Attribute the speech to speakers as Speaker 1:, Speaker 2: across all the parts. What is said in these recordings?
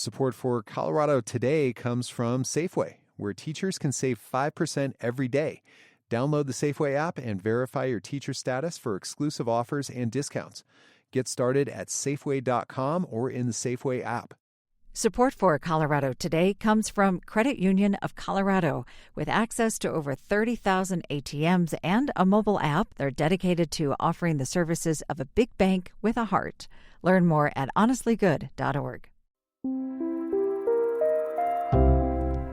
Speaker 1: Support for Colorado Today comes from Safeway, where teachers can save 5% every day. Download the Safeway app and verify your teacher status for exclusive offers and discounts. Get started at Safeway.com or in the Safeway app.
Speaker 2: Support for Colorado Today comes from Credit Union of Colorado. With access to over 30,000 ATMs and a mobile app, they're dedicated to offering the services of a big bank with a heart. Learn more at honestlygood.org.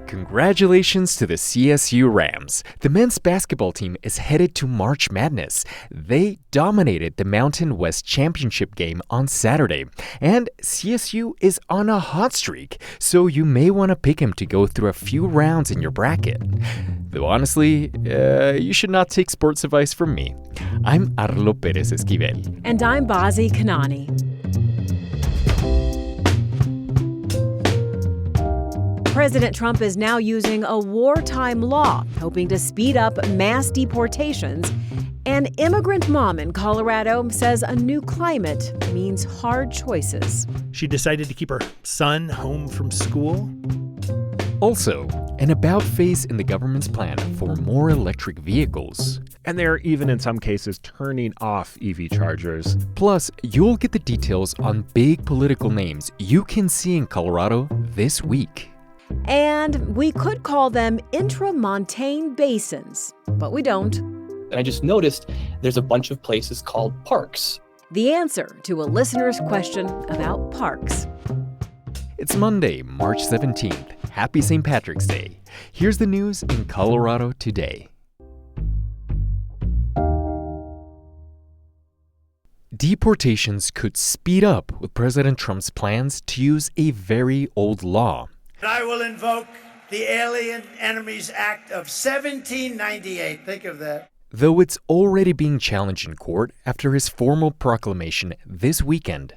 Speaker 3: Congratulations to the CSU Rams. The men's basketball team is headed to March Madness. They dominated the Mountain West Championship game on Saturday. And CSU is on a hot streak, so you may want to pick him to go through a few rounds in your bracket. Though honestly, you should not take sports advice from me. I'm Arlo Perez Esquivel.
Speaker 4: And I'm Bazi Kanani. President Trump is now using a wartime law, hoping to speed up mass deportations. An immigrant mom in Colorado says a new climate means hard choices.
Speaker 5: She decided to keep her son home from school.
Speaker 3: Also, an about phase in the government's plan for more electric vehicles.
Speaker 6: And they're even in some cases turning off EV chargers.
Speaker 3: Plus, you'll get the details on big political names you can see in Colorado this week.
Speaker 4: And we could call them intramontane basins, but we don't.
Speaker 7: And I just noticed there's a bunch of places called parks.
Speaker 4: The answer to a listener's question about parks.
Speaker 3: It's Monday, March 17th. Happy St. Patrick's Day. Here's the news in Colorado today. Deportations could speed up with President Trump's plans to use a very old law.
Speaker 8: I will invoke the Alien Enemies Act of 1798. Think of that.
Speaker 3: Though it's already being challenged in court after his formal proclamation this weekend.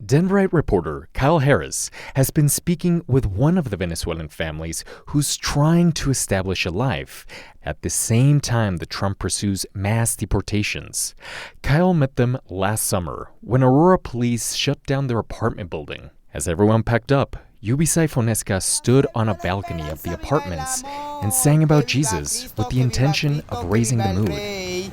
Speaker 3: Denverite reporter Kyle Harris has been speaking with one of the Venezuelan families who's trying to establish a life at the same time that Trump pursues mass deportations. Kyle met them last summer when Aurora police shut down their apartment building. As everyone packed up, Yubisay Fonesca stood on a balcony of the apartments and sang about Jesus with the intention of raising the mood.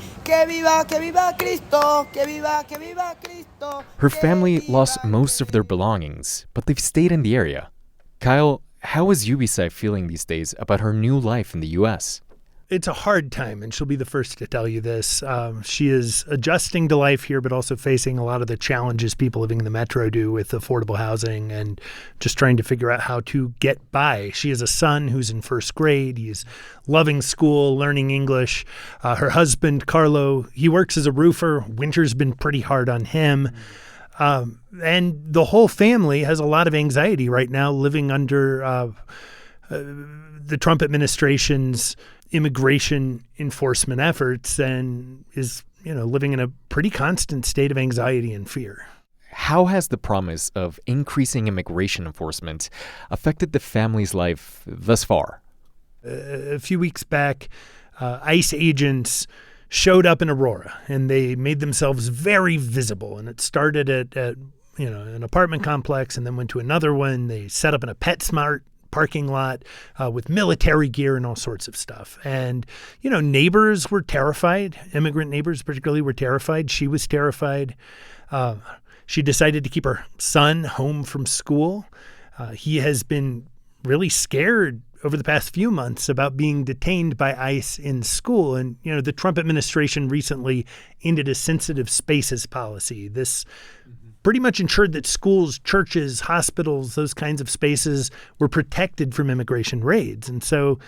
Speaker 3: Her family lost most of their belongings, but they've stayed in the area. Kyle, how is Yubisay feeling these days about her new life in the U.S.?
Speaker 5: It's a hard time, and she'll be the first to tell you this. She is adjusting to life here, but also facing a lot of the challenges people living in the metro do with affordable housing and just trying to figure out how to get by. She has a son who's in first grade. He's loving school, learning English. Her husband, Carlo, he works as a roofer. Winter's been pretty hard on him. And the whole family has a lot of anxiety right now living under the Trump administration's immigration enforcement efforts and is, living in a pretty constant state of anxiety and fear.
Speaker 3: How has the promise of increasing immigration enforcement affected the family's life thus far?
Speaker 5: A few weeks back, ICE agents showed up in Aurora and they made themselves very visible. And it started at an apartment complex and then went to another one. They set up in a PetSmart parking lot with military gear and all sorts of stuff. And, neighbors were terrified. Immigrant neighbors particularly were terrified. She was terrified. She decided to keep her son home from school. He has been really scared over the past few months about being detained by ICE in school. And, the Trump administration recently ended a sensitive spaces policy. This pretty much ensured that schools, churches, hospitals, those kinds of spaces were protected from immigration raids. And so,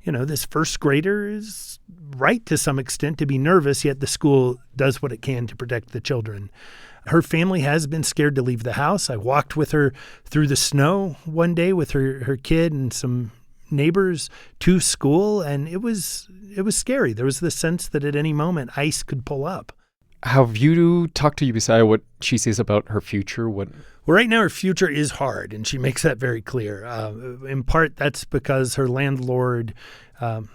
Speaker 5: this first grader is right to some extent to be nervous, yet the school does what it can to protect the children. Her family has been scared to leave the house. I walked with her through the snow one day with her kid and some neighbors to school, and it was scary. There was this sense that at any moment ICE could pull up.
Speaker 3: Have you talked to Yubisay what she says about her future?
Speaker 5: Well, right now her future is hard, and she makes that very clear. In part, that's because her landlord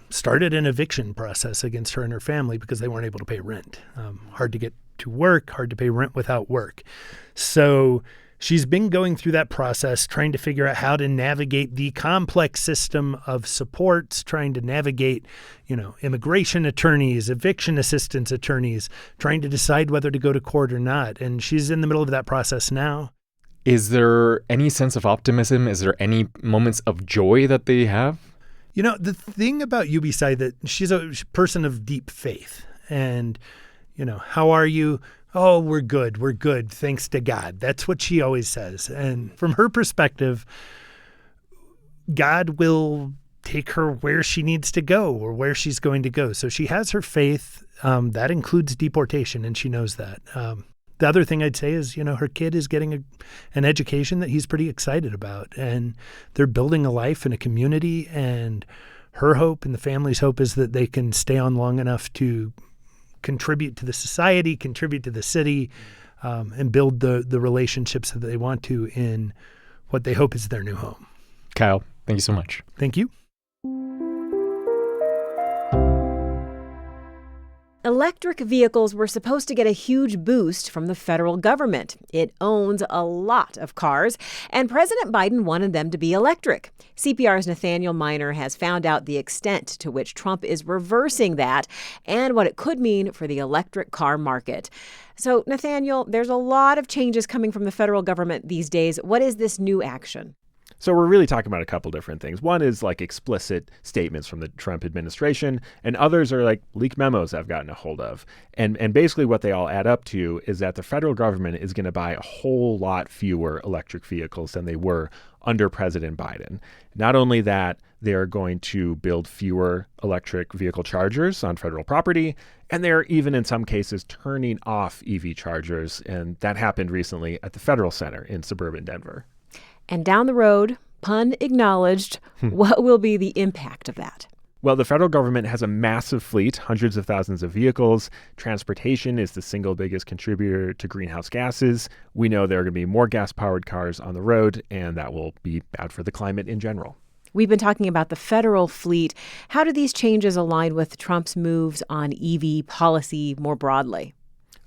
Speaker 5: started an eviction process against her and her family because they weren't able to pay rent. Hard to get to work, hard to pay rent without work. So she's been going through that process, trying to figure out how to navigate the complex system of supports, trying to navigate, immigration attorneys, eviction assistance attorneys, trying to decide whether to go to court or not. And she's in the middle of that process now.
Speaker 3: Is there any sense of optimism? Is there any moments of joy that they have?
Speaker 5: The thing about Yubisai, that she's a person of deep faith. And, how are you? Oh, we're good, thanks to God. That's what she always says. And from her perspective, God will take her where she needs to go or where she's going to go. So she has her faith. That includes deportation, and she knows that. The other thing I'd say is, her kid is getting an education that he's pretty excited about, and they're building a life and a community, and her hope and the family's hope is that they can stay on long enough to contribute to the society, contribute to the city, and build the relationships that they want to in what they hope is their new home.
Speaker 3: Kyle, thank you so much.
Speaker 5: Thank you.
Speaker 4: Electric vehicles were supposed to get a huge boost from the federal government. It owns a lot of cars, and President Biden wanted them to be electric. CPR's Nathaniel Miner has found out the extent to which Trump is reversing that and what it could mean for the electric car market. So, Nathaniel, there's a lot of changes coming from the federal government these days. What is this new action?
Speaker 6: So we're really talking about a couple different things. One is like explicit statements from the Trump administration, and others are like leaked memos I've gotten a hold of. And basically what they all add up to is that the federal government is going to buy a whole lot fewer electric vehicles than they were under President Biden. Not only that, they're going to build fewer electric vehicle chargers on federal property, and they're even in some cases turning off EV chargers. And that happened recently at the Federal Center in suburban Denver.
Speaker 4: And down the road, pun acknowledged, what will be the impact of that?
Speaker 6: Well, the federal government has a massive fleet, hundreds of thousands of vehicles. Transportation is the single biggest contributor to greenhouse gases. We know there are going to be more gas-powered cars on the road, and that will be bad for the climate in general.
Speaker 4: We've been talking about the federal fleet. How do these changes align with Trump's moves on EV policy more broadly?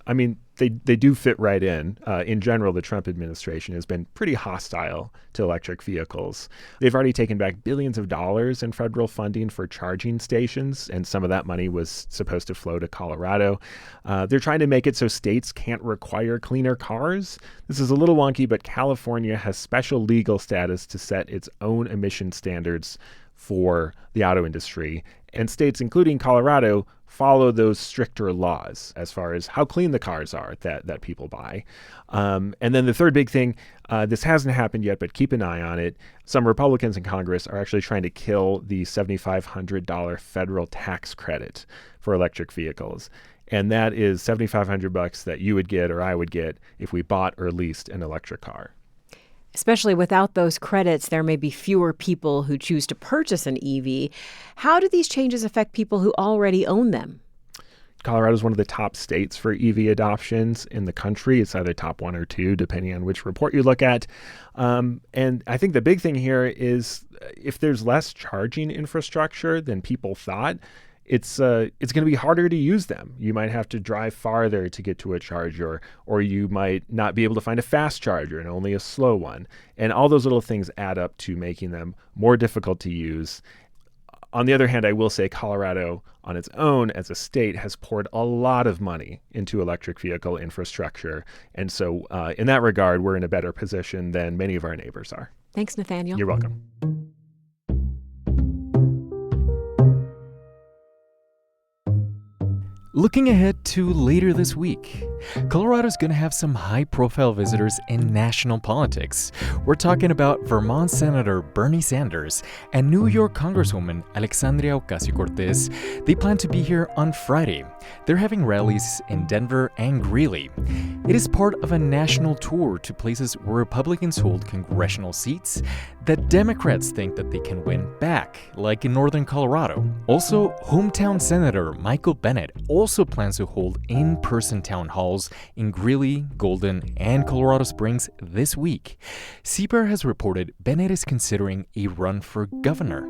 Speaker 6: I mean, they do fit right in. In general, the Trump administration has been pretty hostile to electric vehicles. They've already taken back billions of dollars in federal funding for charging stations, and some of that money was supposed to flow to Colorado. They're trying to make it so states can't require cleaner cars. This is a little wonky, but California has special legal status to set its own emission standards for the auto industry, and states, including Colorado, follow those stricter laws as far as how clean the cars are that people buy. And then the third big thing, this hasn't happened yet, but keep an eye on it. Some Republicans in Congress are actually trying to kill the $7,500 federal tax credit for electric vehicles. And that is $7,500 that you would get or I would get if we bought or leased an electric car.
Speaker 4: Especially without those credits, there may be fewer people who choose to purchase an EV. How do these changes affect people who already own them?
Speaker 6: Colorado is one of the top states for EV adoptions in the country. It's either top 1 or 2, depending on which report you look at. And I think the big thing here is if there's less charging infrastructure than people thought, it's going to be harder to use them. You might have to drive farther to get to a charger, or you might not be able to find a fast charger and only a slow one. And all those little things add up to making them more difficult to use. On the other hand, I will say Colorado on its own as a state has poured a lot of money into electric vehicle infrastructure. And so in that regard, we're in a better position than many of our neighbors are.
Speaker 4: Thanks, Nathaniel.
Speaker 6: You're welcome.
Speaker 3: Looking ahead to later this week, Colorado's going to have some high-profile visitors in national politics. We're talking about Vermont Senator Bernie Sanders and New York Congresswoman Alexandria Ocasio-Cortez. They plan to be here on Friday. They're having rallies in Denver and Greeley. It is part of a national tour to places where Republicans hold congressional seats that Democrats think that they can win back, like in northern Colorado. Also, hometown Senator Michael Bennet also plans to hold in-person town halls in Greeley, Golden, and Colorado Springs this week. CPR has reported Bennet is considering a run for governor.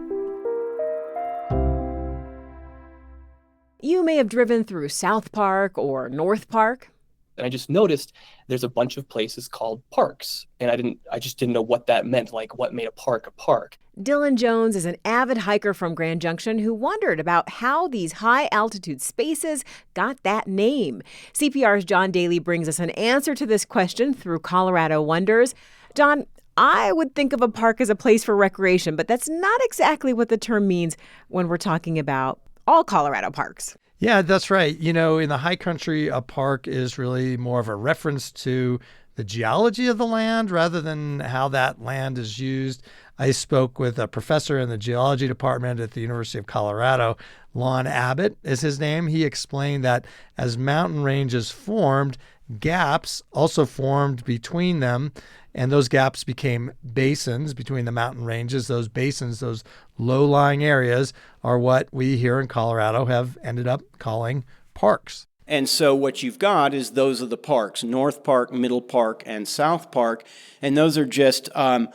Speaker 4: You may have driven through South Park or North Park.
Speaker 7: And I just noticed there's a bunch of places called parks. And I just didn't know what that meant, like what made a park a park.
Speaker 4: Dylan Jones is an avid hiker from Grand Junction who wondered about how these high-altitude spaces got that name. CPR's John Daly brings us an answer to this question through Colorado Wonders. John, I would think of a park as a place for recreation, but that's not exactly what the term means when we're talking about all Colorado parks.
Speaker 5: Yeah, that's right. You know, in the high country, a park is really more of a reference to the geology of the land rather than how that land is used. I spoke with a professor in the geology department at the University of Colorado. Lon Abbott is his name. He explained that as mountain ranges formed, gaps also formed between them, and those gaps became basins between the mountain ranges. Those basins, those low-lying areas, are what we here in Colorado have ended up calling parks.
Speaker 9: And so what you've got is those are the parks, North Park, Middle Park, and South Park. And those are just, to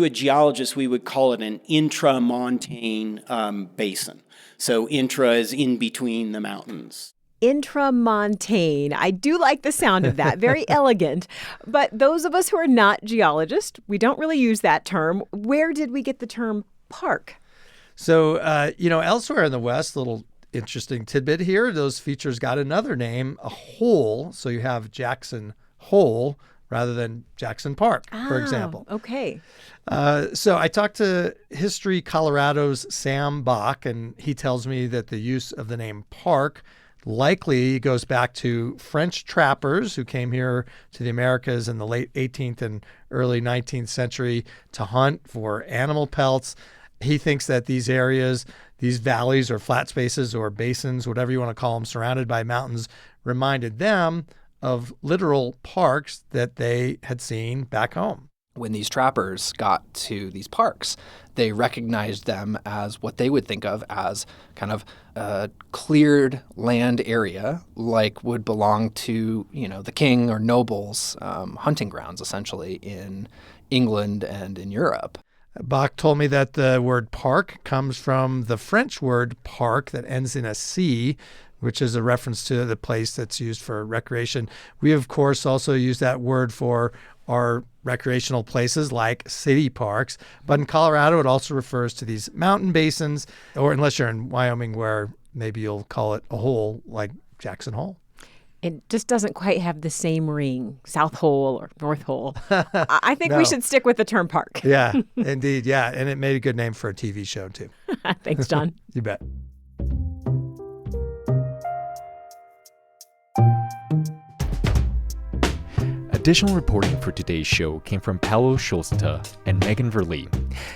Speaker 9: a geologist, we would call it an intramontane basin. So intra is in between the mountains.
Speaker 4: Intramontane. I do like the sound of that. Very elegant. But those of us who are not geologists, we don't really use that term. Where did we get the term park?
Speaker 5: So, elsewhere in the West, little interesting tidbit here, those features got another name, a hole. So you have Jackson Hole rather than Jackson Park, for example.
Speaker 4: Okay.
Speaker 5: So I talked to History Colorado's Sam Bach, and he tells me that the use of the name park likely goes back to French trappers who came here to the Americas in the late 18th and early 19th century to hunt for animal pelts. He thinks that these areas, these valleys or flat spaces or basins, whatever you want to call them, surrounded by mountains, reminded them of literal parks that they had seen back home.
Speaker 10: When these trappers got to these parks, they recognized them as what they would think of as kind of a cleared land area, like would belong to, the king or nobles' hunting grounds, essentially, in England and in Europe.
Speaker 5: Bach told me that the word park comes from the French word parc that ends in a C, which is a reference to the place that's used for recreation. We, of course, also use that word for our recreational places like city parks. But in Colorado, it also refers to these mountain basins, or unless you're in Wyoming where maybe you'll call it a hole like Jackson Hole.
Speaker 4: It just doesn't quite have the same ring, South Hole or North Hole. I think we should stick with the term park.
Speaker 5: Yeah, indeed. Yeah, and it made a good name for a TV show, too.
Speaker 4: Thanks, John.
Speaker 5: You bet.
Speaker 3: Additional reporting for today's show came from Paolo Schulzta and Megan Verlee.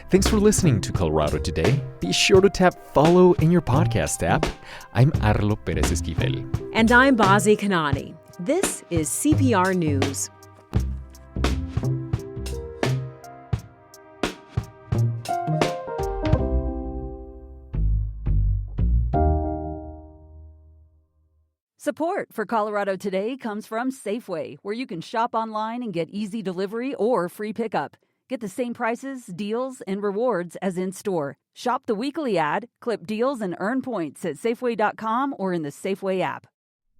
Speaker 3: Thanks for listening to Colorado Today. Be sure to tap follow in your podcast app. I'm Arlo Perez Esquivel.
Speaker 4: And I'm Bazi Kanani. This is CPR News.
Speaker 11: Support for Colorado Today comes from Safeway, where you can shop online and get easy delivery or free pickup. Get the same prices, deals, and rewards as in-store. Shop the weekly ad, clip deals, and earn points at Safeway.com or in the Safeway app.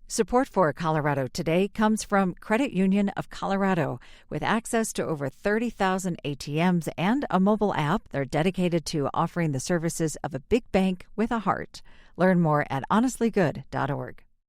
Speaker 2: Support for Colorado Today comes from Credit Union of Colorado. With access to over 30,000 ATMs and a mobile app, they're dedicated to offering the services of a big bank with a heart. Learn more at honestlygood.org.